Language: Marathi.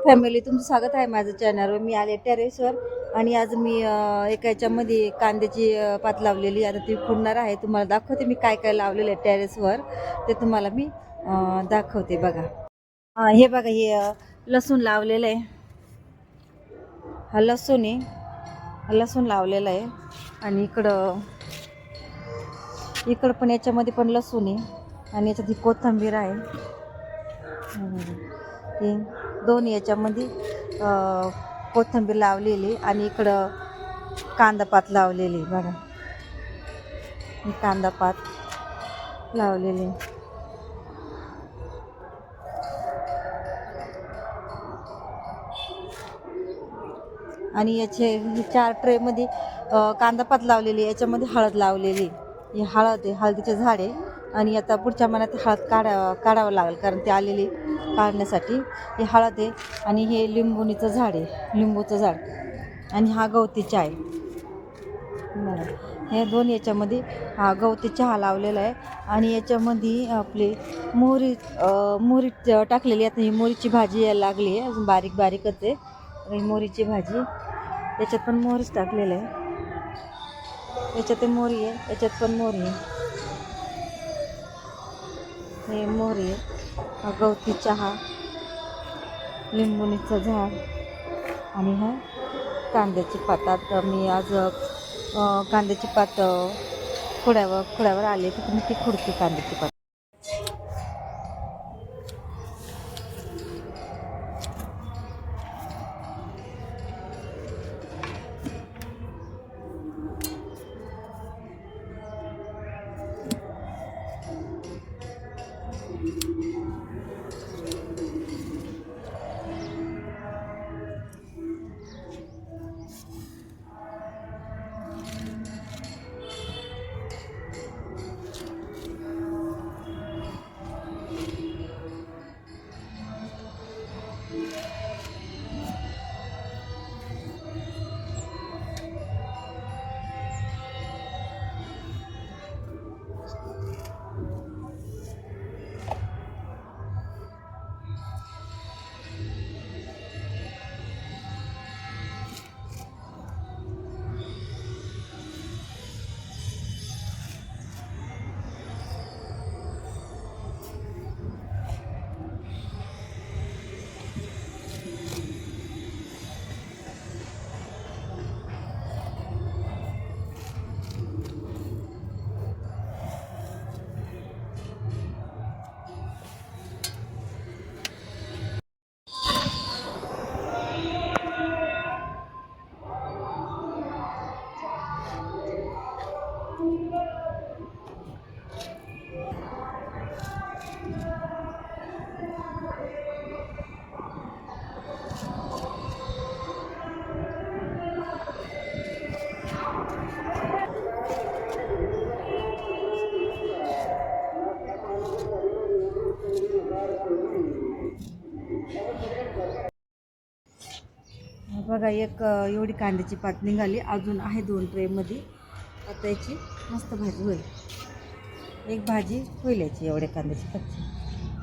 फॅमिली, तुमचं स्वागत आहे माझ्या चॅनलवर. मी आले टेरेसवर आणि आज मी एका याच्यामध्ये कांद्याची पात लावलेली. आता ती फुडणार आहे. तुम्हाला दाखवते मी काय काय लावलेलं आहे टेरेसवर, ते तुम्हाला मी दाखवते. बघा, हे बघा, हे लसूण लावलेलं आहे. हा लसूण आहे, लसूण लावलेला आहे. आणि इकडं पण याच्यामध्ये पण लसूण आहे. आणि याच्यात ही कोथिंबीर आहे. हे दोन याच्यामध्ये कोथिंबीर लावलेली आणि इकडं कांदापात लावलेली. बघा, ही कांदापात लावलेली. आणि याचे 4 ट्रेमध्ये कांदापात लावलेली. याच्यामध्ये हळद लावलेली. ही हळद आहे, हळदीचे झाड आहे. आणि आता पुढच्या महिन्यात हळद काढावं लागेल, कारण ती आलेली काढण्यासाठी. ही हळद आहे. आणि हे लिंबुणीचं झाड आहे, लिंबूचं झाड. आणि हा गवती चहा आहे. हे दोन याच्यामध्ये हा गवती चहा लावलेला आहे. आणि याच्यामध्ये आपली मोहरी टाकलेली आहे. ही मोहरीची भाजी यायला लागली आहे, अजून बारीक बारीकच आहे. आणि मोहरीची भाजी, याच्यात पण मोहरीच टाकलेलं आहे. याच्यात मोहरी आहे, याच्यात पण मोहरी आहे. हे मोहरी आहे, हा गवती चहा, लिंबुणीचं झाड. आणि हा कांद्याची पात. आता मी आज कांद्याची पात खोड्यावर आले की तुम्ही ती खुडते कांद्याची पात. बघा, एक एवढी कांद्याची पात निघाली. अजून आहे 2 ट्रेमध्ये. आता याची मस्त भाजी होईल. एक भाजी होईल याची एवढ्या कांद्याची पात.